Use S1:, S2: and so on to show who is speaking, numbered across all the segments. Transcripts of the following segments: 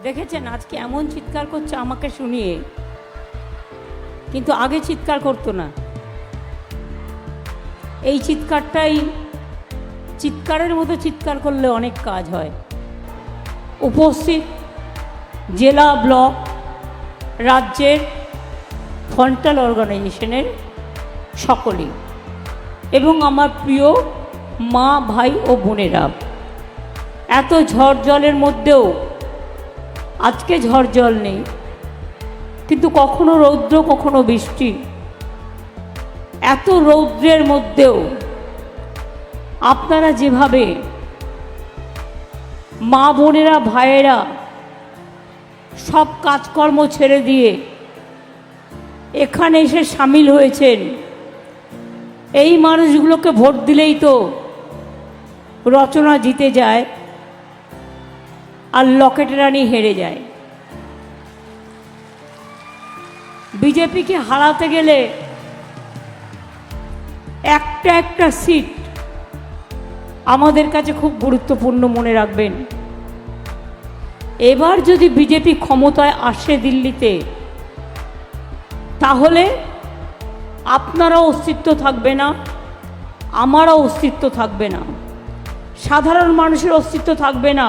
S1: দেখেছেন আজকে এমন চিৎকার করছে আমাকে শুনিয়ে, কিন্তু আগে চিৎকার করতো না। এই চিৎকারটাই চিৎকারের মতো চিৎকার করলে অনেক কাজ হয়। উপস্থিত জেলা, ব্লক, রাজ্যের ফ্রন্টাল অর্গানাইজেশনের সকলেই এবং আমার প্রিয় মা, ভাই ও বোনেরা, এত ঝড় জলের মধ্যেও আজকে ঝড় জল নেই, কিন্তু কখনো রৌদ্র কখনো বৃষ্টি, এত রৌদ্রের মধ্যেও আপনারা যেভাবে মা বোনেরা, ভাইয়েরা সব কাজকর্ম ছেড়ে দিয়ে এখানে এসে সামিল হয়েছেন, এই মানুষগুলোকে ভোট দিলেই তো রচনা জিতে যায় আর লকেট রানী হেরে যায়। বিজেপিকে হারাতে গেলে একটা একটা সিট আমাদের কাছে খুব গুরুত্বপূর্ণ, মনে রাখবেন। এবার যদি বিজেপি ক্ষমতায় আসে দিল্লিতে, তাহলে আপনারও অস্তিত্ব থাকবে না, আমারও অস্তিত্ব থাকবে না, সাধারণ মানুষের অস্তিত্ব থাকবে না,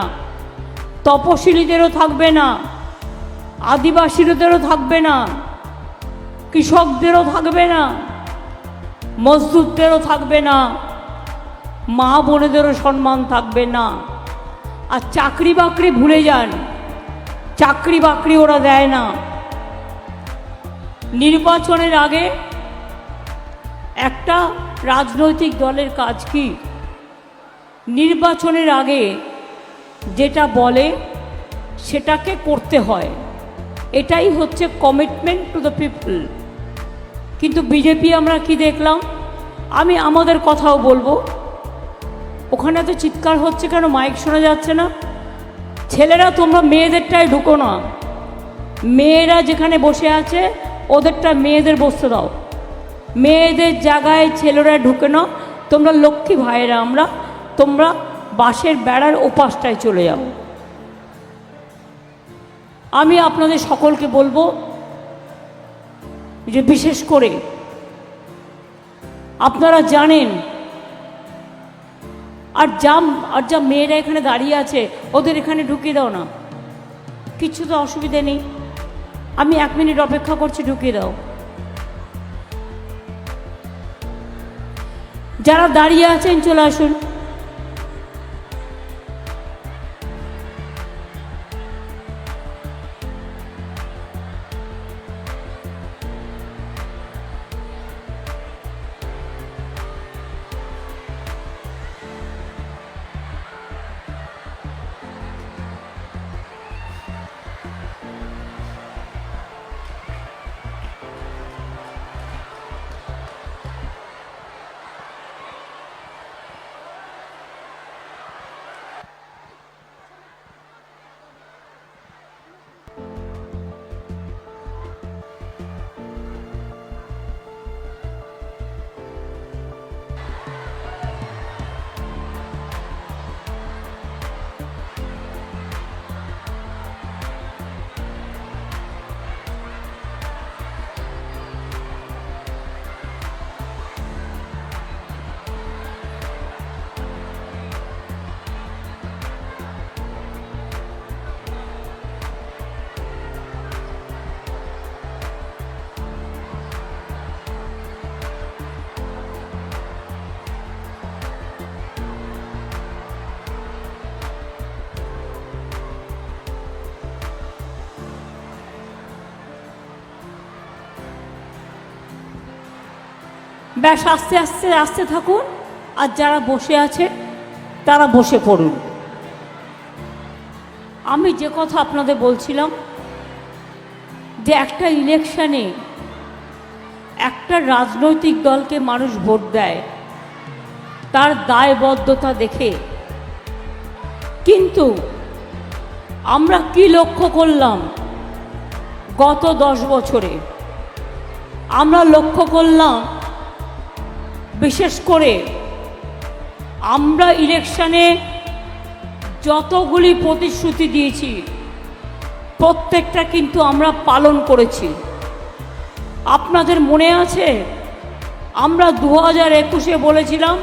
S1: তপশিলীদেরও থাকবে না, আদিবাসীদেরও থাকবে না, কৃষকদেরও থাকবে না, মজদুরদেরও থাকবে না, মা বোনেদেরও সম্মান থাকবে না। আর চাকরি বাকরি ভুলে যান, চাকরি বাকরি ওরা দেয় না। নির্বাচনের আগে একটা রাজনৈতিক দলের কাজ কি? নির্বাচনের আগে যেটা বলে সেটাকে করতে হয়, এটাই হচ্ছে কমিটমেন্ট টু দ্য পিপল। কিন্তু বিজেপি আমরা কি দেখলাম? আমি আমাদের কথাও বলবো, ওখানে তো চিৎকার হচ্ছে কেন? মাইক শোনা যাচ্ছে না? ছেলেরা তোমরা মেয়েদেরটায় ঢুকো না, মেয়েরা যেখানে বসে আছে ওদেরটা মেয়েদের বসতে দাও, মেয়েদের জায়গায় ছেলেরা ঢুকে না। তোমরা লক্ষ্মী ভাইয়েরা, আমরা, তোমরা বাঁশের বেড়ার ওপাশটায় চলে যাও। আমি আপনাদের সকলকে বলবো যে বিশেষ করে আপনারা জানেন, আর যা মেয়েরা এখানে দাঁড়িয়ে আছে ওদের এখানে ঢুকিয়ে দাও না, কিছু তো অসুবিধে নেই, আমি 1 মিনিট অপেক্ষা করছি, ঢুকিয়ে দাও। যারা দাঁড়িয়ে আছেন চলে আসুন। ব্যাস, আস্তে আস্তে আস্তে থাকুন, আর যারা বসে আছে তারা বসে পড়ুন। আমি যে কথা আপনাদের বলছিলাম, যে একটা ইলেকশনে একটা রাজনৈতিক দলকে মানুষ ভোট দেয় তার দায়বদ্ধতা দেখে, কিন্তু আমরা কি লক্ষ্য করলাম গত 10 বছরে? আমরা লক্ষ্য করলাম, বিশেষ করে আমরা ইলেকশনে যতগুলি প্রতিশ্রুতি দিয়েছি প্রত্যেকটা কিন্তু আমরা পালন করেছি। আপনাদের মনে আছে আমরা 2021-এ বলেছিলাম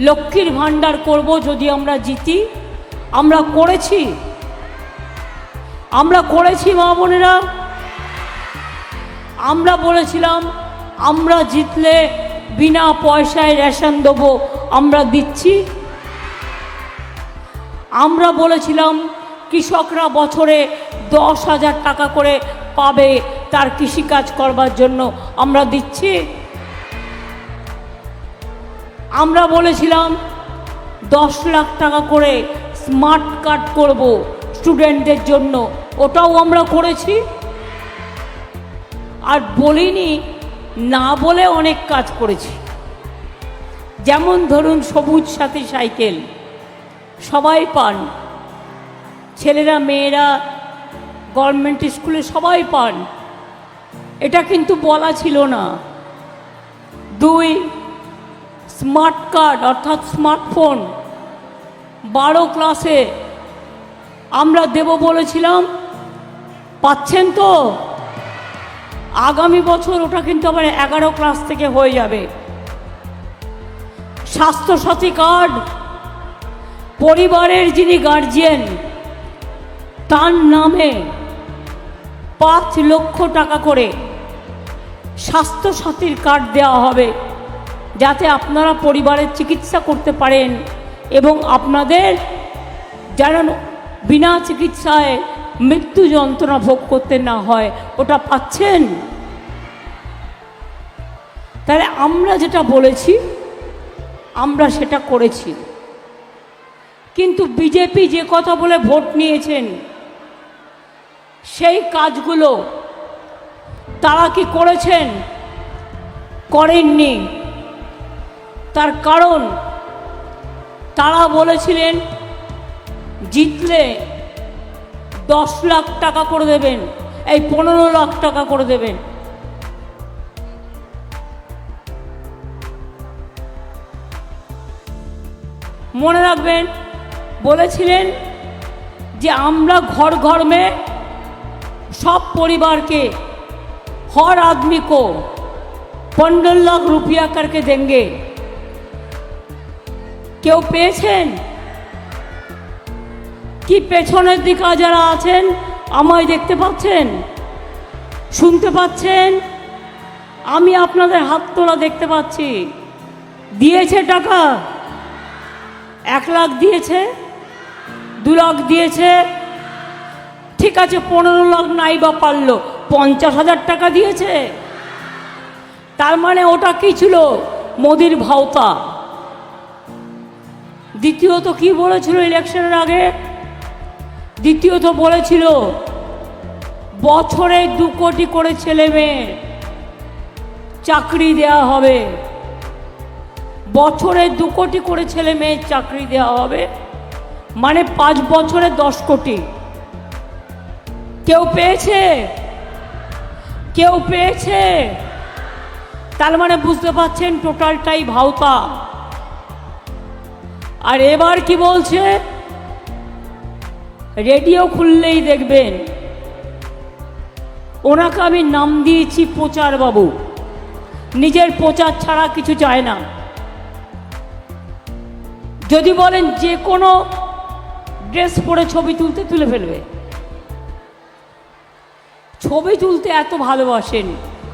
S1: লক্ষ্মীর ভাণ্ডার করব যদি আমরা জিতি। আমরা করেছি, মা বোনেরা। আমরা বলেছিলাম আমরা জিতলে বিনা পয়সায় রেশন দেবো, আমরা দিচ্ছি। আমরা বলেছিলাম কৃষকরা বছরে 10,000 টাকা করে পাবে তার কৃষিকাজ করবার জন্য, আমরা দিচ্ছি। আমরা বলেছিলাম 10 লাখ টাকা করে স্মার্ট কার্ড করব স্টুডেন্টদের জন্য, ওটাও আমরা করেছি। আর বলিনি না বলে অনেক কাজ করেছি। যেমন ধরুন সবুজ সাথী সাইকেল সবাই পান, ছেলেরা মেয়েরা গভর্নমেন্ট স্কুলে সবাই পান, এটা কিন্তু বলা ছিল না। 2, স্মার্ট কার্ড অর্থাৎ স্মার্টফোন 12 ক্লাসে আমরা দেব বলেছিলাম, পাচ্ছেন তো? আগামী বছর ওটা কিন্তু আবার 11 ক্লাস থেকে হয়ে যাবে। স্বাস্থ্যসাথী কার্ড পরিবারের যিনি গার্জিয়ান তার নামে 5 লক্ষ টাকা করে স্বাস্থ্যসাথীর কার্ড দেওয়া হবে, যাতে আপনারা পরিবারের চিকিৎসা করতে পারেন এবং আপনাদের যেন বিনা চিকিৎসায় মৃত্যু যন্ত্রণা ভোগ করতে না হয়। ওটা পাচ্ছেন? তাহলে আমরা যেটা বলেছি আমরা সেটা করেছি। কিন্তু বিজেপি যে কথা বলে ভোট নিয়েছেন সেই কাজগুলো তারা কি করেছেন? করেননি। তার কারণ তারা বলেছিলেন জিতলে 10 লাখ টাকা করে দেবেন, এই 15 লাখ টাকা করে দেবেন। মনে রাখবেন বলেছিলেন যে আমরা घर घर में सब परिवार के हर आदमी को 15 लाख रुपया करके देंगे। কেউ পেয়েছেন কি? পেছনের দিকে যারা আছেন আমায় দেখতে পাচ্ছেন, শুনতে পাচ্ছেন? আমি আপনাদের হাত তোলা দেখতে পাচ্ছি। দিয়েছে টাকা? 1 লাখ দিয়েছে, 2 লাখ দিয়েছে, ঠিক আছে 15 লাখ নাই বা পারলো, 50,000 টাকা দিয়েছে। তার মানে ওটা কি ছিল? মোদির ভাওতা। দ্বিতীয়ত কি বলেছিল ইলেকশনের আগে? দ্বিতীয়ত বলেছিল বছরে 2 কোটি করে ছেলে মেয়ে চাকরি দেওয়া হবে, বছরে 2 কোটি করে ছেলে মেয়ে চাকরি দেওয়া হবে, মানে 5 বছরে 10 কোটি। কেউ পেয়েছে? কেউ পেয়েছে? তার মানে বুঝতে পারছেন টোটালটাই ভাওতা। আর এবার কি বলছে? রেডিও খুললেই দেখবেন ওনাকে আমি নাম দিয়েছি প্রচার বাবু। নিজের প্রচার ছাড়া কিছু চায় না। যদি বলেন যে কোনো ড্রেস পরে ছবি তুলতে তুলে ফেলবে। ছবি তুলতে এত ভালোবাসেন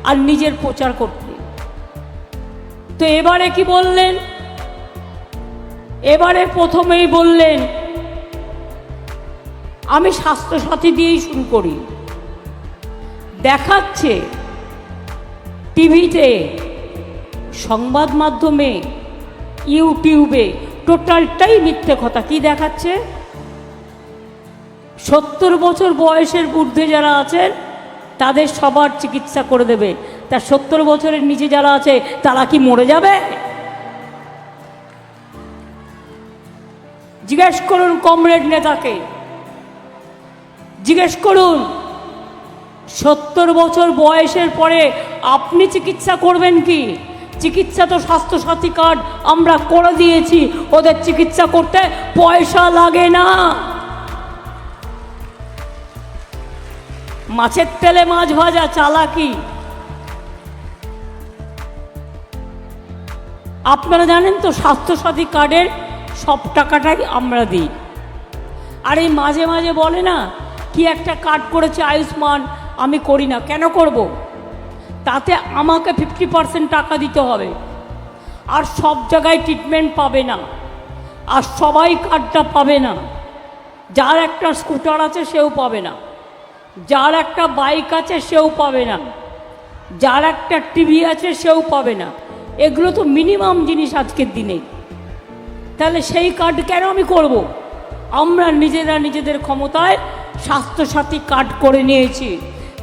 S1: আর নিজের প্রচার করতে। তো এবারে কি বললেন? এবারে প্রথমেই বললেন আমি স্বাস্থ্যসাথী দিয়েই শুরু করি। দেখাচ্ছে টিভিতে, সংবাদ মাধ্যমে, ইউটিউবে, টোটালটাই মিথ্যে কথা। কি দেখাচ্ছে? 70 বছর বয়সের ঊর্ধ্বে যারা আছেন তাদের সবার চিকিৎসা করে দেবে। তা 70 বছরের নিচে যারা আছে তারা কি মরে যাবে? জিজ্ঞেস করুন কমরেড নেতাকে, জিজ্ঞেস করুন 70 বছর বয়সের পরে আপনি চিকিৎসা করবেন কি? চিকিৎসা তো স্বাস্থ্যসাথী কার্ড আমরা করে দিয়েছি, ওদের চিকিৎসা করতে পয়সা লাগে না। মাছের তেলে মাছ ভাজা চালাকি। আপনারা জানেন তো স্বাস্থ্যসাথী কার্ডের সব টাকাটাই আমরা দিই। আর এই মাঝে মাঝে বলে না কি একটা কার্ড করেছে আয়ুষ্মান, আমি করি না। কেন করব? তাতে আমাকে 50% টাকা দিতে হবে, আর সব জায়গায় ট্রিটমেন্ট পাবে না, আর সবাই কার্ডটা পাবে না। যার একটা স্কুটার আছে সেও পাবে না, যার একটা বাইক আছে সেও পাবে না, যার একটা টিভি আছে সেও পাবে না। এগুলো তো মিনিমাম জিনিস আজকের দিনে। তাহলে সেই কার্ড কেন আমি করব? আমরা নিজেরা নিজেদের ক্ষমতায় স্বাস্থ্যসাথী কার্ড করে নিয়েছি।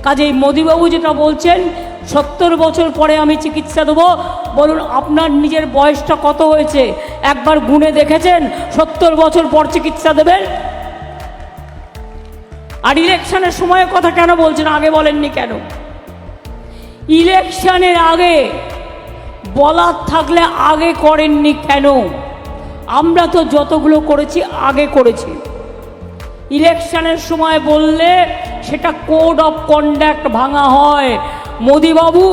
S1: কাজেই মোদিবাবু যেটা বলছেন 70 বছর পরে আমি চিকিৎসা দেবো, বলুন আপনার নিজের বয়সটা কত হয়েছে একবার গুণে দেখেছেন? 70 বছর পর চিকিৎসা দেবেন? আর ইলেকশনের সময়ের কথা কেন বলছেন? আগে বলেননি কেন? ইলেকশনের আগে বলার থাকলে আগে করেননি কেন? আমরা তো যতগুলো করেছি আগে করেছি। ইলেকশনের সময় বললে সেটা কোড অফ কন্ডাক্ট ভাঙা হয়। মোদিবাবু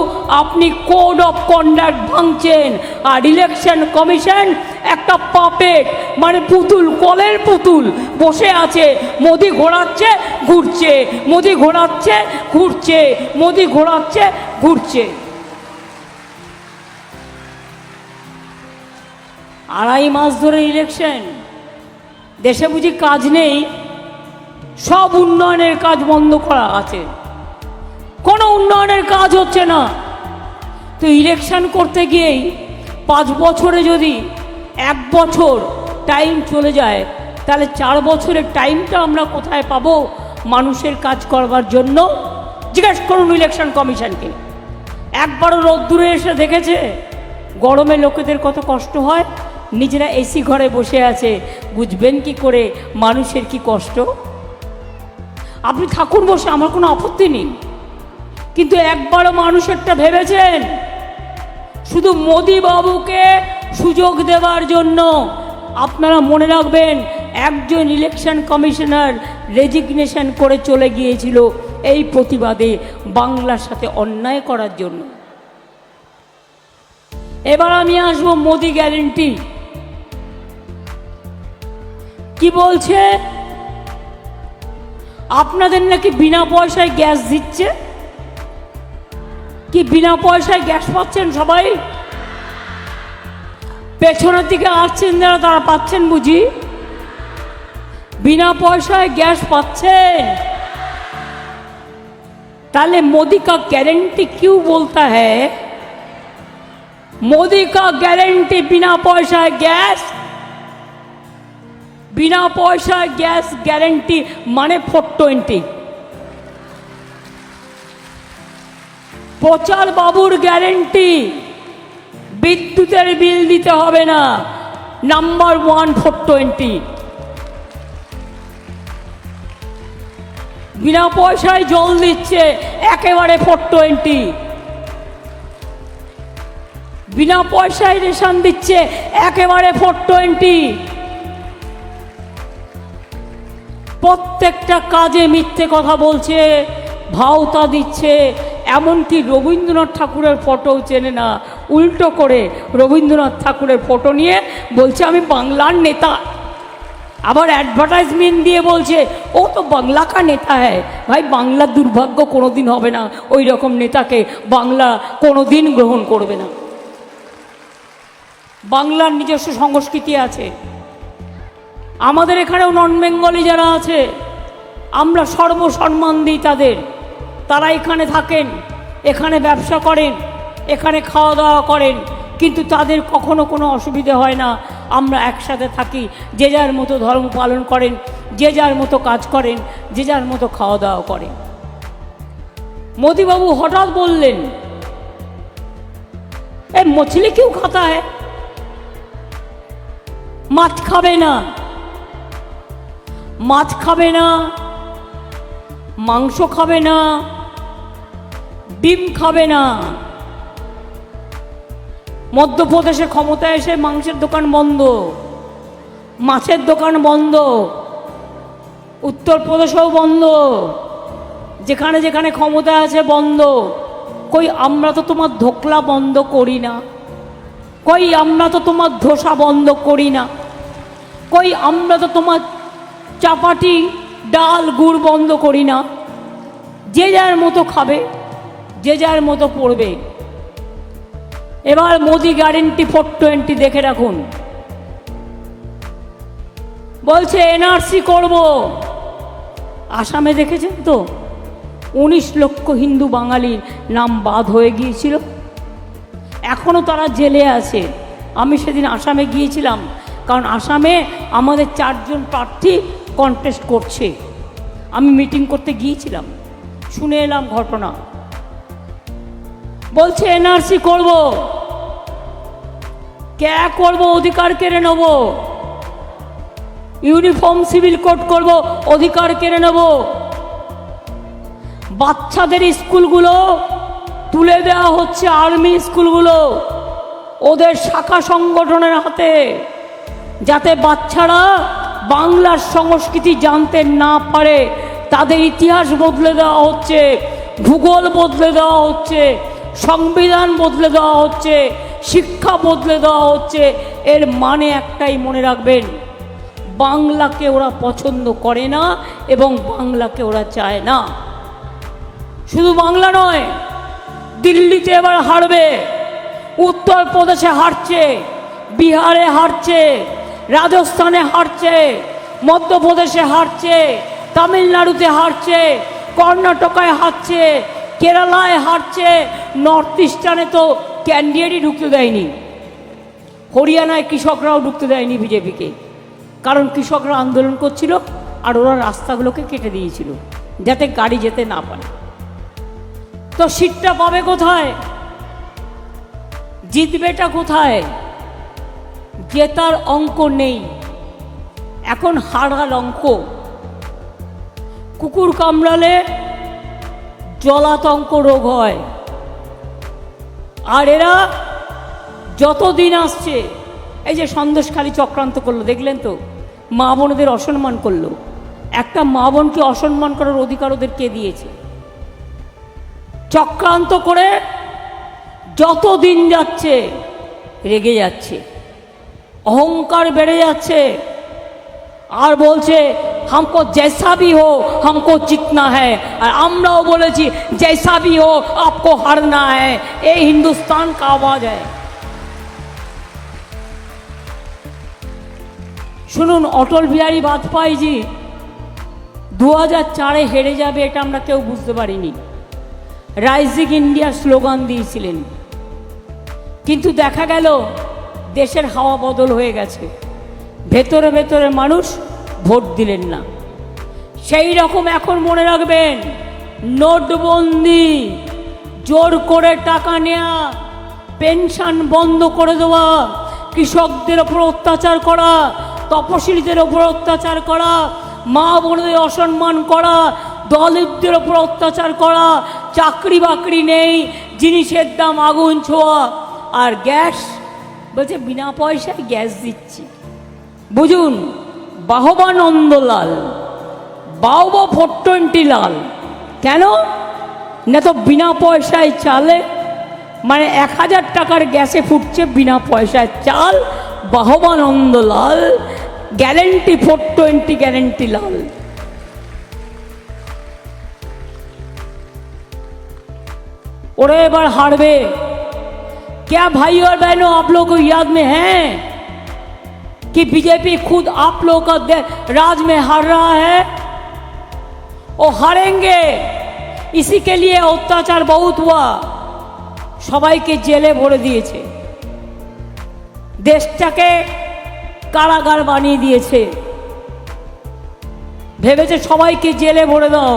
S1: আপনি কোড অফ কন্ডাক্ট ভাঙছেন, আর ইলেকশন কমিশন একটা পাপেট, মানে পুতুল, কলের পুতুল বসে আছে। মোদি ঘোরাচ্ছে ঘুরছে, মোদি ঘোরাচ্ছে ঘুরছে, মোদি ঘোরাচ্ছে ঘুরছে। 2.5 মাস ধরে ইলেকশন, দেশে বুঝি কাজ নেই? সব উন্নয়নের কাজ বন্ধ করা আছে, কোনো উন্নয়নের কাজ হচ্ছে না। তো ইলেকশন করতে গিয়েই 5 বছরে যদি 1 বছর টাইম চলে যায়, তাহলে 4 বছরের টাইমটা আমরা কোথায় পাবো মানুষের কাজ করবার জন্য? জিজ্ঞেস করুন ইলেকশন কমিশনকে। একবারও রোদ্দুরে এসে দেখেছে গরমে লোকেদের কত কষ্ট হয়? নিজেরা এসি ঘরে বসে আছে, বুঝবেন কি করে মানুষের কি কষ্ট? আপনি থাকুন বসে, আমার কোনো আপত্তি নেই, কিন্তু একবারও মানুষেরটা ভেবেছেন? শুধু মোদি বাবুকে সুযোগ দেওয়ার জন্য। আপনারা মনে রাখবেন, একজন ইলেকশন কমিশনার রেজিগনেশন করে চলে গিয়েছিল এই প্রতিবাদে, বাংলার সাথে অন্যায় করার জন্য। এবার আমি আসবো মোদি গ্যারেন্টি। কি বলছে? আপনাদের নাকি বিনা পয়সায় গ্যাস দিচ্ছে। কি বিনা পয়সায় গ্যাস পাচ্ছেন সবাই? পেছনের দিকে আসছেন যারা, তারা পাচ্ছেন বুঝি? बिना पैसा गैस पाচ্ছেন। ताले मोदी का गारंटी क्यों बोलता है? मोदी का गारंटी बिना पैसा गैस, बिना पैसा गैस गारंटी माने 420। प्रचार बाबुर ग्यारंटी विद्युतेर बिल दीते होबे ना, नम्बर 1 420। बिना पैसा जल दिच्छे एकेबारे 420। बिना पैसा रेशन दिच्छे एकेबारे 420। प्रत्येकटा काजे मिथ्ये कथा बोलछे, भावता दिच्छे। एमनकि रवींद्रनाथ ठाकुरेर फटो चेने ना, उल्टो करे रवींद्रनाथ ठाकुरेर फटो निये बोलछे आमी बांगलार नेता। आबार एडभार्टाइजमेंट दिए बोलछे ओ तो बांगला का नेता है। भाई बांगला दुर्भाग्य कोनोदिन होबे ना, ओई रकम नेताके बांगला कोनोदिन ग्रहण करबे ना। बांगलार निजस्व संस्कृति आछे। आमादेर एखानेও नन बेंगली जारा आछे आमरा सर्वसम्मान दिई तादेर। तारा एखाने थाकेन, एखाने व्यवसा करेन, एखाने खाওয়া দাওয়া करेन, किन्तु तादेर कखनो कोनो असुविधा हय ना। आमरा एकसाथे थाकी, जे जार मतो धर्म पालन करें, जे जार मतो काज करें, जे जार मतो खाওয়া দাওয়া करें। मोदी बाबू हठाৎ बोललेन ए मछली क्यों खाता है? माछ खाबे ना, माछ खाबे ना, मांस खाबे ना, डिम खाबे ना। मध्य प्रदेशे क्षमता एसे मांसेर दोकान बंद, माछेर दोकान बंद, उत्तर प्रदेशेও बंद, যেখানে যেখানে ক্ষমতা আছে বন্ধ। কই আমরা তো তোমার ধোকলা বন্ধ করি না, কই আমরা তো তোমার ধোসা বন্ধ করি না, কই আমরা তো তোমার চাপাটি ডাল গুড় বন্ধ করি না। যে যার মতো খাবে, যে যার মতো পড়বে। এবার মোদি গ্যারেন্টি 420 দেখে রাখুন, বলছে এনআরসি করব। আসামে দেখেছেন তো 19 লক্ষ হিন্দু বাঙালির নাম বাদ হয়ে গিয়েছিল, এখনও তারা জেলে আছে। আমি সেদিন আসামে গিয়েছিলাম, কারণ আসামে আমাদের 4 জন প্রার্থী কন্টেস্ট করছে। আমি মিটিং করতে গিয়েছিলাম, শুনে এলাম ঘটনা। বলছে এনআরসি করব, কে করব, অধিকার কেড়ে নেব, ইউনিফর্ম সিভিল কোড করব, অধিকার কেড়ে নেব। বাচ্চাদের স্কুলগুলো তুলে দেওয়া হচ্ছে আর্মি স্কুলগুলো ওদের শাখা সংগঠনের হাতে, যাতে বাচ্চারা বাংলার সংস্কৃতি জানতে না পারে। তাদের ইতিহাস বদলে দেওয়া হচ্ছে, ভূগোল বদলে দেওয়া হচ্ছে, সংবিধান বদলে দেওয়া হচ্ছে, শিক্ষা বদলে দেওয়া হচ্ছে। এর মানে একটাই মনে রাখবেন, বাংলাকে ওরা পছন্দ করে না এবং বাংলাকে ওরা চায় না। শুধু বাংলা নয়, দিল্লিতে এবার হারবে, উত্তরপ্রদেশে হারছে, বিহারে হারছে, রাজস্থানে হারছে, মধ্যপ্রদেশে হারছে, তামিলনাড়ুতে হারছে, কর্ণাটকায় হারছে, কেরালায় হারছে। নর্থ ইস্টার্নে তো ক্যান্ডিডেটই ঢুকতে দেয়নি। হরিয়ানায় কৃষকরাও ঢুকতে দেয়নি বিজেপিকে, কারণ কৃষকরা আন্দোলন করছিল আর ওরা রাস্তাগুলোকে কেটে দিয়েছিল যাতে গাড়ি যেতে না পারে। তো সিটটা পাবে কোথায়, জিতবেটা কোথায়? জেতার অঙ্ক নেই, এখন হারার অঙ্ক। কুকুর কামড়ালে জলাতঙ্ক রোগ হয়। আর এরা যতদিন আসছে, এই যে সন্দেশখালী চক্রান্ত করলো, দেখলেন তো, মা বোনদের অসম্মান করলো। একটা মা বোনকে অসম্মান করার অধিকার ওদের কে দিয়েছে? চক্রান্ত করে যত দিন যাচ্ছে রেগে যাচ্ছে, অহংকার বেড়ে যাচ্ছে, আর বলছে हमको जैसा भी हो हमको जीतना है। और আমরাও বলেছি जैसा भी हो आपको हारना है। ये हिंदुस्तान का आवाज है। শুনুন, অটল বিহারী বাজপেয়ীজি 2004-এ হেরে যাবে এটা আমরা কেউ বুঝতে পারিনি। রাইজিং ইন্ডিয়া স্লোগান দিয়েছিলেন, কিন্তু দেখা গেল দেশের হাওয়া বদল হয়ে গেছে, ভেতরে ভেতরে মানুষ ভোট দিলেন না। সেই রকম এখন মনে রাখবেন, নোটবন্দি, জোর করে টাকা নেওয়া, পেনশন বন্ধ করে দেওয়া, কৃষকদের ওপর অত্যাচার করা, তপশিলীদের ওপর অত্যাচার করা, মা বোনদের অসম্মান করা, দলিতদের ওপর অত্যাচার করা, চাকরি বাকরি নেই, জিনিসের দাম আগুন ছোঁয়া। আর গ্যাস বলছে বিনা পয়সায় গ্যাস দিচ্ছি। বুঝুন, বাহবা নন্দলাল, বাহবা 420 লাল। কেন না? তো বিনা পয়সায় চালে, মানে 1000 টাকার গ্যাসে ফুটছে বিনা পয়সায় চাল। বাহবা নন্দলাল, গ্যারেন্টি 420, গ্যারেন্টি লাল। ওরা এবার हारवे। क्या भाई और बहनों, आप लोगों को याद में है कि बीजेपी खुद आप लोगों का राज में हार रहा है? वो हारेंगे। इसी के लिए अत्याचार बहुत हुआ, সবাইকে জেলে ভরে দিয়েছে, দেশটাকে কারাগার বানিয়ে দিয়েছে। ভেবেছে সবাইকে জেলে ভরে দাও,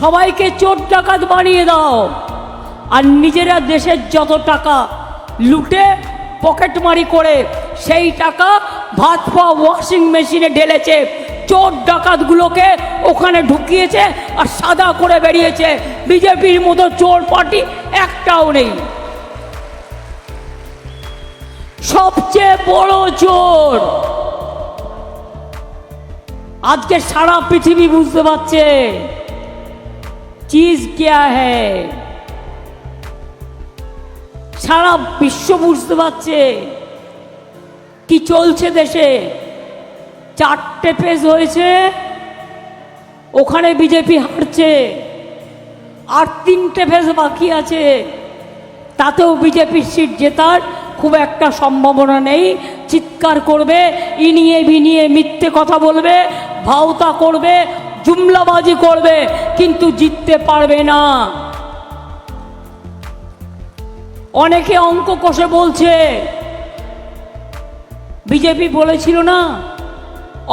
S1: সবাইকে চোর ডাকাত বানিয়ে দাও, আর নিজেরা দেশের যত টাকা লুটে পকেটমারি করে সেই টাকা ভাত পাওয়া ওয়াশিং মেশিনে ঢেলেছে, চোর ডাকাতগুলোকে ওখানে ঢুকিয়েছে আর সাদা করে বেরিয়েছে। বিজেপির মতো চোর পার্টি একটাও নেই। সবচেয়ে বড় চোর আজকে সারা পৃথিবী বুঝতে পারছে। चीज क्या है সারা বিশ্ব বুঝতে পারছে কি চলছে দেশে। 4টে পেজ হয়েছে, ওখানে বিজেপি হারছে, আর 3টে ফেজ বাকি আছে, তাতেও বিজেপির সিট জেতার খুব একটা সম্ভাবনা নেই। চিৎকার করবে, ইনিয়ে বিনিয়ে মিথ্যে কথা বলবে, ভাওতা করবে, জুমলাবাজি করবে, কিন্তু জিততে পারবে না। অনেকে অঙ্ক কষে বলছে, বিজেপি বলেছিল না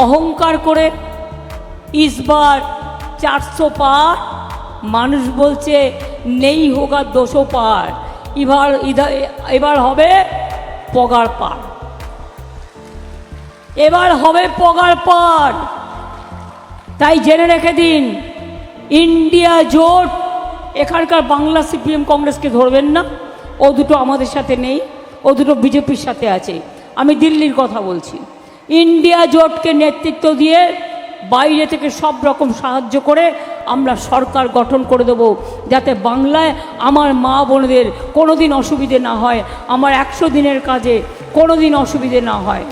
S1: অহংকার করে ইসবার 400 পার, মানুষ বলছে নেই হোগা 200 পার, এবার হবে পগার পার, এবার হবে পগার পার। তাই জেনে রেখে দিন, ইন্ডিয়া জোট, এখানকার বাংলা সিপিএম কংগ্রেসকে ধরবেন না, ও দুটো আমাদের সাথে নেই, ও দুটো বিজেপির সাথে আছে। আমি দিল্লির কথা বলছি। ইন্ডিয়া জোটকে নেতৃত্ব দিয়ে বাইরে থেকে সব রকম সাহায্য করে আমরা সরকার গঠন করে দেব, যাতে বাংলায় আমার মা বোনদের কোনো দিন অসুবিধে না হয়, আমার 100 দিনের কাজে কোনো দিন অসুবিধে না হয়।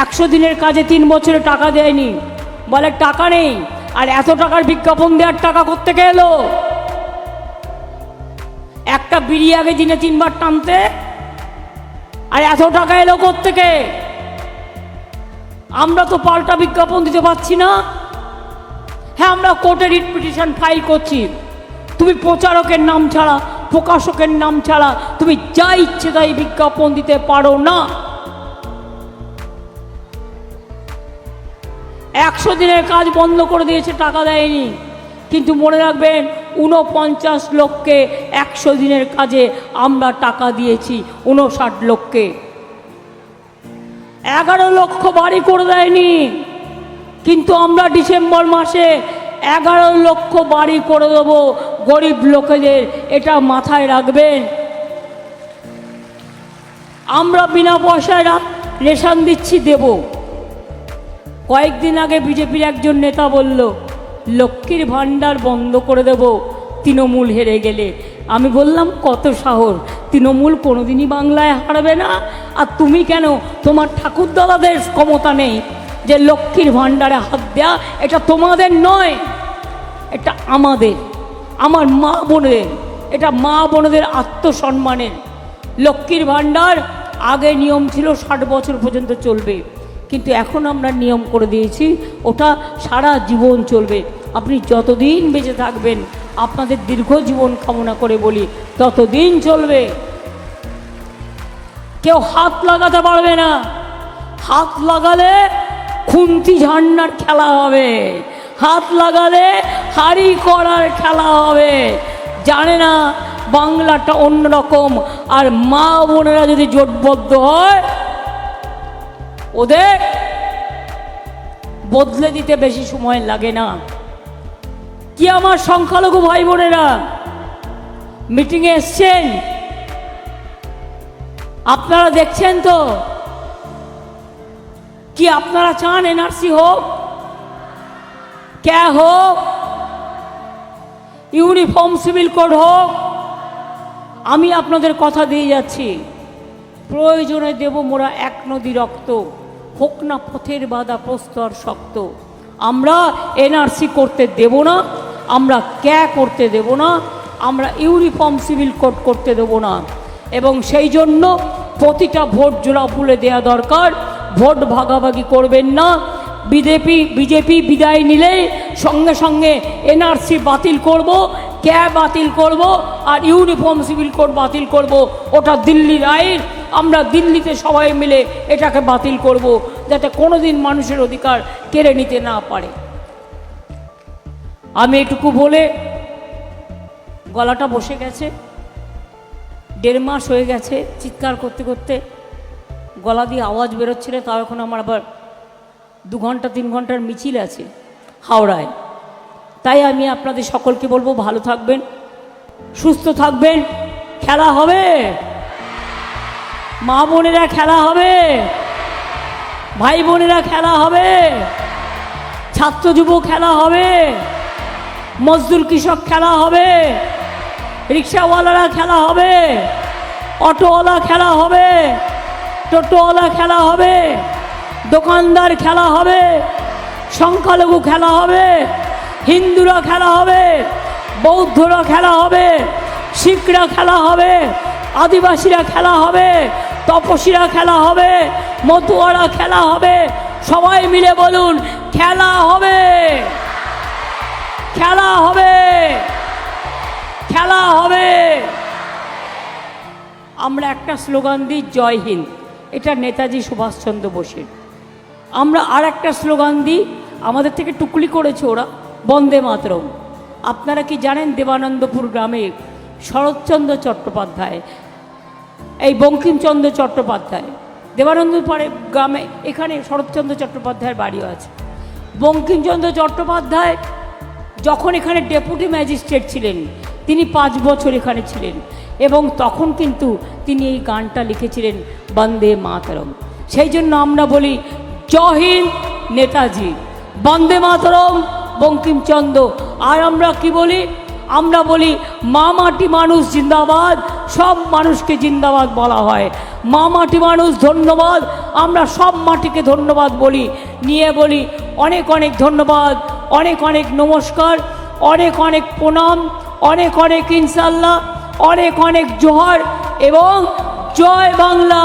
S1: 100 দিনের কাজে 3 বছরে টাকা দেয়নি, বলে টাকা নেই। আর এত টাকার বিজ্ঞাপন দেওয়ার টাকা কোত্থেকে এলো? একটা বিড়ি আগে দিনে 3 বার টানতে, আর এত টাকা এলো কোত্থেকে? আমরা তো পাল্টা বিজ্ঞাপন দিতে পারছি না। হ্যাঁ, আমরা কোর্টে রিট পিটিশন ফাইল করছি, তুমি প্রচারকের নাম ছাড়া, প্রকাশকের নাম ছাড়া তুমি যা ইচ্ছে তাই বিজ্ঞাপন দিতে পারো না। 100 দিনের কাজ বন্ধ করে দিয়েছে, টাকা দেয়নি। কিন্তু মনে রাখবেন, 49 লোককে 100 দিনের কাজে আমরা টাকা দিয়েছি, 59 লোককে। 11 লক্ষ বাড়ি করে দেয়নি, কিন্তু আমরা ডিসেম্বর মাসে 11 লক্ষ বাড়ি করে দেব গরিব লোকেদের, এটা মাথায় রাখবেন। আমরা বিনা পয়সায় রেশন দিচ্ছি, দেব। কয়েকদিন আগে বিজেপির একজন নেতা বলল লক্ষ্মীর ভাণ্ডার বন্ধ করে দেব তৃণমূল হেরে গেলে। আমি বললাম কত সাহস, তৃণমূল কোনোদিনই বাংলায় হারবে না। আর তুমি কেন, তোমার ঠাকুরদাদাদের ক্ষমতা নেই যে লক্ষ্মীর ভাণ্ডারে হাত দেয়া? এটা তোমাদের নয়, এটা আমাদের, আমার মা বোনের, এটা মা বোনদের আত্মসম্মানের। লক্ষ্মীর ভাণ্ডার আগে নিয়ম ছিল 60 বছর পর্যন্ত চলবে, কিন্তু এখন আমরা নিয়ম করে দিয়েছি ওটা সারা জীবন চলবে। আপনি যতদিন বেঁচে থাকবেন, আপনাদের দীর্ঘ জীবন কামনা করে বলি, ততদিন চলবে। কেউ হাত লাগাতে পারবে না। হাত লাগালে খুন্তি ঝান্ডার খেলা হবে, হাত লাগালে হাড়ি করার খেলা হবে। জানে না বাংলাটা অন্যরকম। আর মা বোনেরা যদি জোটবদ্ধ হয়, ওদের বদলে দিতে বেশি সময় লাগে না। কি আমার সংখ্যালঘু ভাই বোনেরা মিটিংয়ে এসছেন, আপনারা দেখছেন তো? কি আপনারা চান এনআরসি হোক, ক্যা হোক, ইউনিফর্ম সিভিল কোড হোক? আমি আপনাদের কথা দিয়ে যাচ্ছি, প্রয়োজনে দেব মোরা 1 নদী রক্ত, হোক না পথের বাধা প্রস্তর শক্ত। আমরা এনআরসি করতে দেব না, আমরা ক্যা করতে দেব না, আমরা ইউনিফর্ম সিভিল কোড করতে দেব না। এবং সেই জন্য প্রতিটা ভোট জোড়া ফুলে দেওয়া দরকার। ভোট ভাগাভাগি করবেন না। বিজেপি বিদায় নিলেই সঙ্গে সঙ্গে এনআরসি বাতিল করব, ক্যা বাতিল করব, আর ইউনিফর্ম সিভিল কোড বাতিল করব। ওটা দিল্লির আইন, আমরা দিল্লিতে সবাই মিলে এটাকে বাতিল করব, যাতে কোনোদিন মানুষের অধিকার কেড়ে নিতে না পারে। আমি এটুকু বলে, গলাটা বসে গেছে, 1.5 মাস হয়ে গেছে চিৎকার করতে করতে গলা দিয়ে আওয়াজ বেরোচ্ছিল। তাও এখন আমার আবার 2 ঘন্টা 3 ঘন্টার মিছিল আছে হাওড়ায়। তাই আমি আপনাদের সকলকে বলবো, ভালো থাকবেন, সুস্থ থাকবেন। খেলা হবে, মা বোনেরা খেলা হবে, ভাই বোনেরা খেলা হবে, ছাত্র যুব খেলা হবে। মজদুর কৃষক খেলা হবে, রিক্সাওয়ালারা খেলা হবে, অটোওয়ালা খেলা হবে, টোটোওয়ালা খেলা হবে, দোকানদার খেলা হবে, সংখ্যালঘু খেলা হবে, হিন্দুরা খেলা হবে, বৌদ্ধরা খেলা হবে, শিখরা খেলা হবে, আদিবাসীরা খেলা হবে, তপসীরা খেলা হবে, মতুয়ারা খেলা হবে। সবাই মিলে বলুন খেলা হবে, খেলা হবে, খেলা হবে। আমরা একটা স্লোগান দিই জয় হিন্দ, এটা নেতাজি সুভাষচন্দ্র বোসের। আমরা আর একটা স্লোগান দিই, আমাদের থেকে টুকলি করেছে ওরা, বন্দে মাতরম। আপনারা কি জানেন দেবানন্দপুর গ্রামে শরৎচন্দ্র চট্টোপাধ্যায়, এই বঙ্কিমচন্দ্র চট্টোপাধ্যায়, দেবানন্দপুরে গ্রামে এখানে শরৎচন্দ্র চট্টোপাধ্যায়ের বাড়িও আছে। বঙ্কিমচন্দ্র চট্টোপাধ্যায় যখন এখানে ডেপুটি ম্যাজিস্ট্রেট ছিলেন, তিনি 5 বছর এখানে ছিলেন এবং তখন কিন্তু তিনি এই গানটা লিখেছিলেন বন্দে মাতরম। সেই জন্য আমরা বলি জয় হিন্দ নেতাজি, বন্দে মাতরম বঙ্কিমচন্দ্র। আর আমরা কি বলি? আমরা বলি মা মাটি মানুষ জিন্দাবাদ, সব মানুষকে জিন্দাবাদ বলা হয়। মা মাটি মানুষ ধন্যবাদ, আমরা সব মাটিকে ধন্যবাদ বলি। নিয়ে বলি অনেক অনেক ধন্যবাদ, অনেক অনেক নমস্কার, অনেক অনেক প্রণাম, অনেক অনেক ইনশাল্লাহ, অনেক অনেক জোহার এবং জয় বাংলা,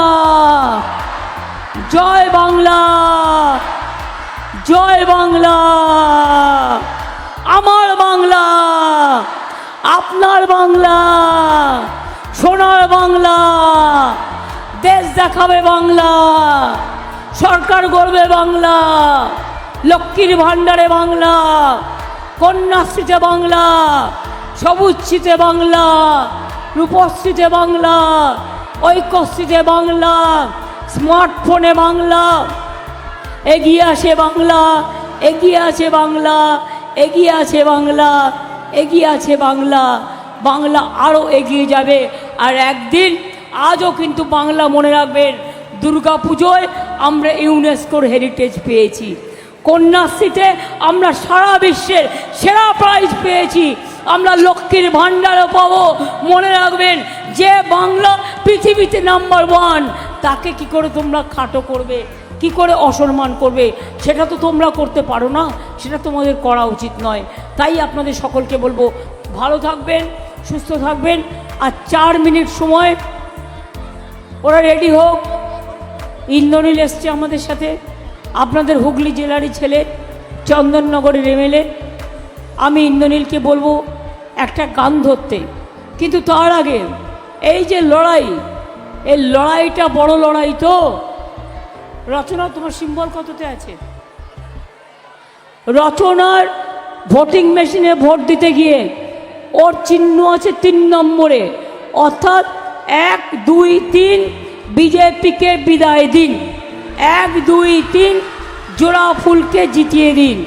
S1: জয় বাংলা, জয় বাংলা। আমার বাংলা, আপনার বাংলা, সোনার বাংলা, দেশ দেখাবে বাংলা, সরকার গড়বে বাংলা, লক্ষ্মীর ভাণ্ডারে বাংলা, কন্যাশ্রীতে বাংলা, সবুজশ্রীতে বাংলা, রূপশ্রীতে বাংলা, ঐক্যশ্রীতে বাংলা, স্মার্টফোনে বাংলা। এগিয়ে আসে বাংলা, এগিয়ে আছে বাংলা, এগিয়ে আছে বাংলা, এগিয়ে আছে বাংলা। বাংলা আরও এগিয়ে যাবে। আর একদিন আজও কিন্তু বাংলা মনে রাখবেন, দুর্গা পুজোয় আমরা ইউনেস্কোর হেরিটেজ পেয়েছি, কন্যাশ্রীতে আমরা সারা বিশ্বের সেরা প্রাইজ পেয়েছি, আমরা লক্ষ্মীর ভাণ্ডারও পাবো। মনে রাখবেন, যে বাংলা পৃথিবীতে নাম্বার 1, তাকে কি করে তোমরা খাটো করবে, কি করে অসম্মান করবে? সেটা তো তোমরা করতে পারো না, সেটা তোমাদের করা উচিত নয়। তাই আপনাদের সকলকে বলবো ভালো থাকবেন, সুস্থ থাকবেন। আর 4 মিনিট সময় ওরা রেডি হোক। ইন্দ্রনীল এসছে আমাদের সাথে, আপনাদের হুগলি জেলারই ছেলে, চন্দননগরের এমএলএ। আমি ইন্দ্রনীলকে বলবো একটা গান ধরতে, কিন্তু তার আগে এই যে লড়াই, এই লড়াইটা বড় লড়াই তো। রচনা, তোমার সিম্বল কততে আছে? রচনার ভোটিং মেশিনে ভোট দিতে গিয়ে ওর চিহ্ন আছে 3 নম্বরে, অর্থাৎ 1, 2, 3 বিজেপিকে বিদায় দিন, 1, 2, 3 জোড়া ফুলকে জিতিয়ে দিন।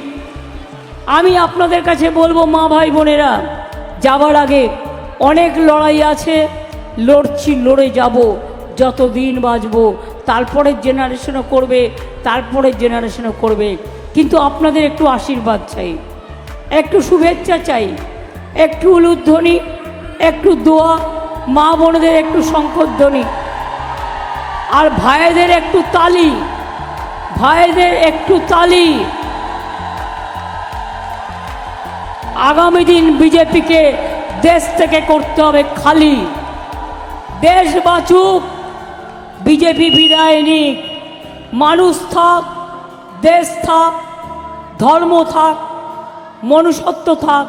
S1: আমি আপনাদের কাছে বলবো মা ভাই বোনেরা, যাবার আগে অনেক লড়াই আছে, লড়ছি, লড়ে যাব যতদিন বাঁচবো। তারপরের জেনারেশনও করবে, তারপরের জেনারেশনও করবে। কিন্তু আপনাদের একটু আশীর্বাদ চাই, একটু শুভেচ্ছা চাই, একটু উলুধ্বনি, একটু দোয়া, মা বোনদের একটু শঙ্খধ্বনি, আর ভাইদের একটু তালি, ভাইদের একটু তালি। আগামী দিন বিজেপিকে দেশ থেকে করতে হবে খালি। দেশ বাঁচুক, বিজেপি বিদায় নিক, মানুষ থাক, দেশ থাক, ধর্ম থাক, মনুষ্যত্ব থাক,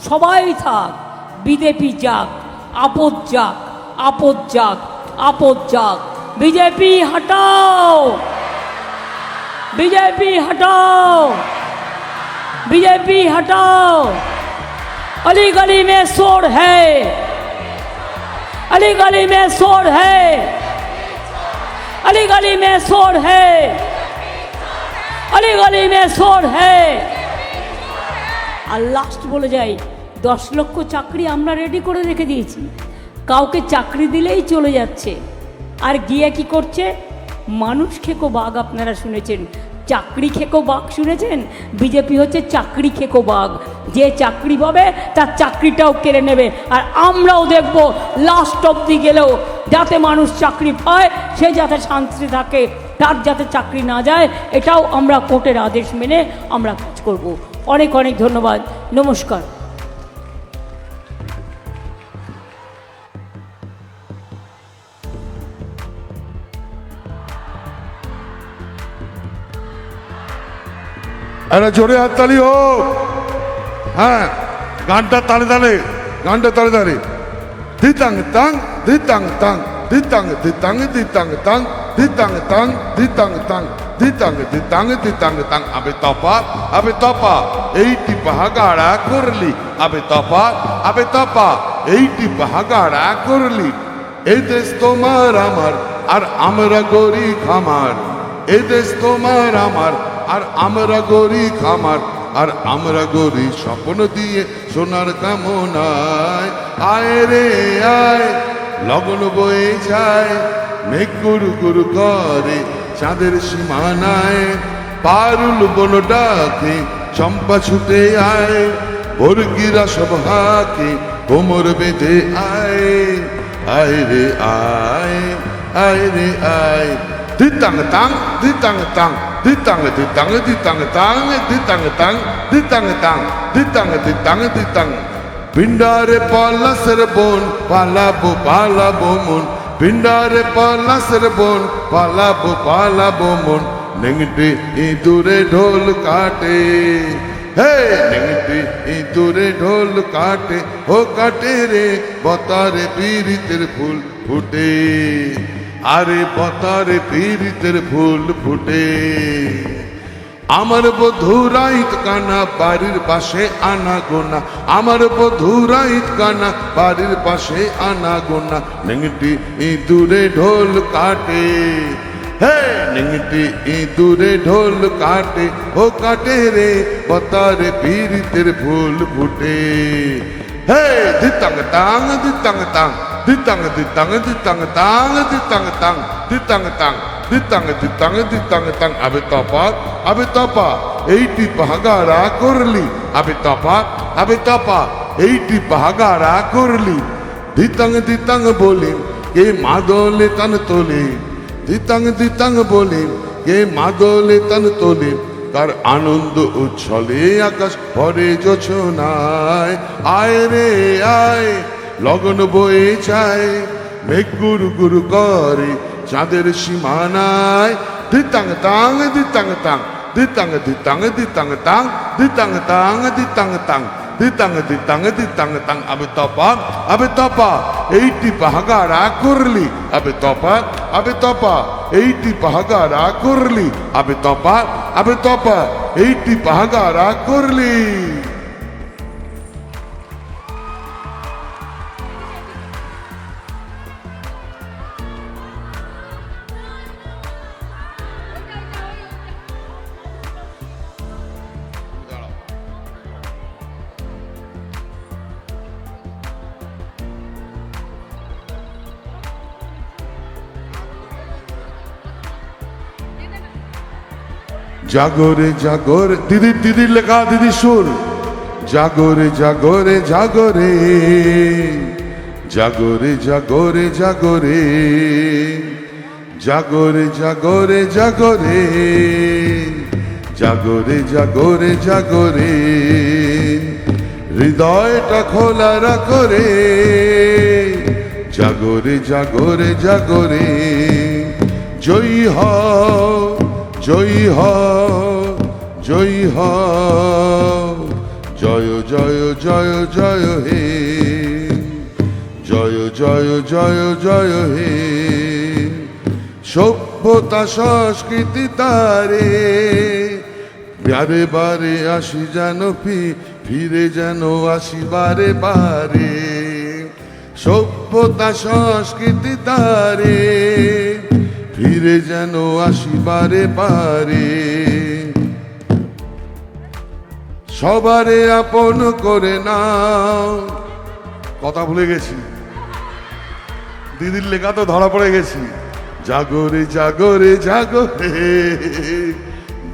S1: সবাই থাক, বিজেপি যাক, আপদ যাক, আপদ যাক, আপদ যাক। বিজেপি হটাও, বিজেপি हटाओ, बीजेपी हटाओ। अली गली में शोर है, अली गली में शोर है, अली गली में शोर है, अली गली में शोर है। আর লাস্ট বলে যাই, 10 লক্ষ চাকরি আমরা রেডি করে রেখে দিয়েছি। কাউকে চাকরি দিলেই চলে যাচ্ছে, আর গিয়ে কি করছে? মানুষ খেকো বাঘ আপনারা শুনেছেন, চাকরি খেকো বাঘ শুনেছেন? বিজেপি হচ্ছে চাকরি খেকো বাঘ, যে চাকরি পাবে তার চাকরিটাও কেড়ে নেবে। আর আমরাও দেখব লাস্ট অবধি গেলেও যাতে মানুষ চাকরি পায়, সে যাতে শান্তিতে থাকে, তার যাতে চাকরি না যায়, এটাও আমরা কোর্টের আদেশ মেনে আমরা কাজ করব। অনেক অনেক ধন্যবাদ, নমস্কার।
S2: আরে জোরে হাততালি হোক। হ্যাঁ, গানটা তালে তালে, গানটা তালে তালে। দিতাং তাং দিতাং তাং দিতাং দিতাং দিতাং তাং দিতাং তাং দিতাং তাং দিতাং দিতাং দিতাং তাং। আবে তপা এইটি পাহাগাড়া করলি, আবে তপা এইটি পাহাগাড়া করলি। এই দেশ তোমার আমার আর আমরা গরি খামার, এই দেশ তোমার আমার আর আমরা গরি খামার, আর আমরা গরি স্বপ্ন দিয়ে সোনার কামনায়। আয় রে আয়, লগন বয়ে যায়, মেঘ গুরু গুরু করে চাঁদের সীমানায়। পারুল বন ডাকে চম্পা ছুটে আয়, বর্গিরা সব হাকে কোমর বেঁধে আয়। আয় রে আয়, আয় রে আয়। দিতাং তাং দিতাং তাং দিতাং দিতাং দিতাং তাং দিতাং তাং দিতাং তাং দিতাং দিতাং দিতাং। পিণ্ডারে পলাশের বন পালাবো পালাবো মন, পিণ্ডারে পলাশের বন পালাবো পালাবো মন। নেংটে ইঁদুরে ঢোল কাটে, হে নেংটে ইঁদুরে ঢোল কাটে, ও কাটে রে বতারে পীড়িতের ফুল ফুটে, আরে বতারে পীড়িতের ফুল ফুটে। আমার বধূ রাইত কানা বাড়ির পাশে আনা গোনা, আমার বধূ রাইত কানা বাড়ির পাশে আনা গোনা। নেংটি ইঁদুরে ঢোল কাটে, হে নেংটি ইঁদুরে ঢোল কাটে, ও কাটে রে বতারে পীড়িতের ফুল ফুটে। হে দিতাং তাং দিতাং তাং দিতাং দিতাং দিতাং তাং দিতাং তাং দিতাং তাং দিতাং দিতাং দিতাং তাং। আবে তপা এইটি পাহাগাড়া করলি, আবে তপা এইটি পাহাগাড়া করলি। দিতাং দিতাং বলি কে মাদলে তান তোলে, দিতাং দিতাং বলি কে মাদলে তান তোলে। তার আনন্দ উচ্ছলে আকাশ ভরে জোছনায়। আয় রে আয়, লগন বয়ে যায়, মেঘ গুরু গুরু করে চাঁদের সীমানায়। দিতাং তাং দিতাং তাং দিতাং দিতাং দিতাং তাং দিতাং তাং দিতাং তাং দিতাং দিতাং দিতাং তাং। আবে তপা এইটি পাহাগাড়া করলি, আবে তপা এইটি পাহাগাড়া করলি, আবে তপা এইটি পাহাগাড়া করলি। জাগরে জাগরে, দিদির লেখা, দিদির সুর। জাগরে জাগরে জাগরে, জাগরে জাগরে জাগরে, জাগরে জাগরে জাগরে, জাগরে জাগরে জাগরে। হৃদয়টা খোলা রাখো রে, জাগরে জাগরে জাগরে। জয়ী হও জয়ী হও জয়ী হও, জয় জয় জয় জয় হে, জয় জয় জয় জয় হে। সভ্যতা সংস্কৃতি তারে বারে বারে আসি যেন, ফিরে যেন আসি বারে বারে। সভ্যতা সংস্কৃতি তারে ফিরে যেন আসি বারে বারে। সবারে আপন করে নাও, কথা ভুলে গেছি, দিদির লেখা তো ধরা পড়ে গেছি। জাগরে জাগরে জাগরে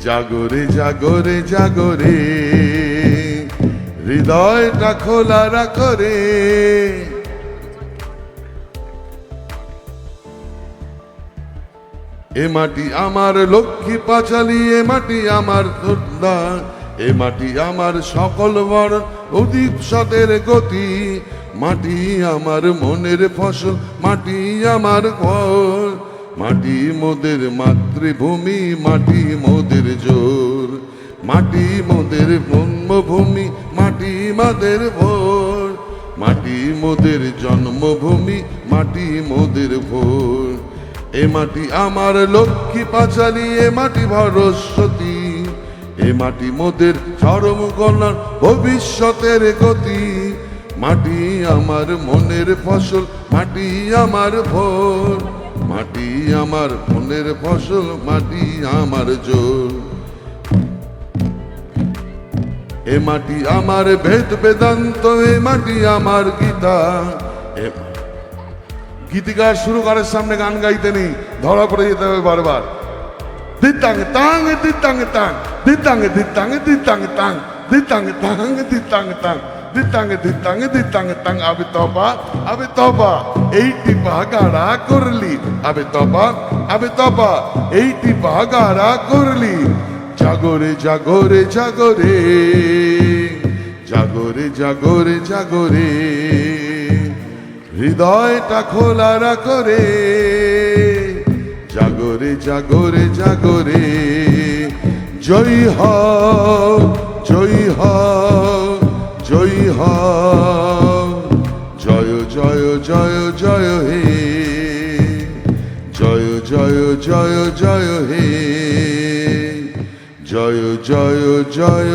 S2: জাগরে জাগরে জাগরে হৃদয়টা খোলা রাখো রে। এ মাটি আমার লক্ষ্মী পাঁচালী, এ মাটি আমার শ্রদ্ধা, এ মাটি আমার সকল বড় উদ্দীপসতের গতি, মাটি আমার মনের ফসল, মাটি আমার ঘর, মাটি মোদের মাতৃভূমি, মাটি মোদের জোর, মাটি মোদের জন্মভূমি, মাটি মাদের ভোর, মাটি মোদের জন্মভূমি, মাটি মোদের ভোর। এ মাটি আমার লক্ষ্মী পাঁচালী, এ মাটি ভরস্বতী, এ মাটি মোদের চরম কল্যাণ ভবিষ্যতের গতি, মাটি আমার মনের ফসল, মাটি আমার ভোর, মাটি আমার মনের ফসল, মাটি আমার জোর। এ মাটি আমার বেদ বেদান্ত, এ মাটি আমার গীতা। গীতিকার শুরু করার সামনে গান গাইতে নেই, ধরা পড়ে যেতে হবে বারবার। দিতাঙ্গে তাং দিতাঙ্গে তাং দিতাঙ্গে দিতাঙ্গে দিতাঙ্গে তাং দিতাঙ্গে তাং দিতাঙ্গে তাং দিতাঙ্গে দিতাঙ্গে দিতাঙ্গে তাং। আবে তবা এইটি বাগাড়া করলি, আবে তবা এইটি বাগাড়া করলি। জাগরে জাগরে জাগরে জাগরে জাগরে জাগরে হৃদয়টা খোলা রাখো রে। জাগরে জাগরে জাগরে জয়ী হও জয়ী হও জয়ী হও, জয় জয় জয় জয় হে, জয় জয় জয় জয় হে, জয় জয় জয়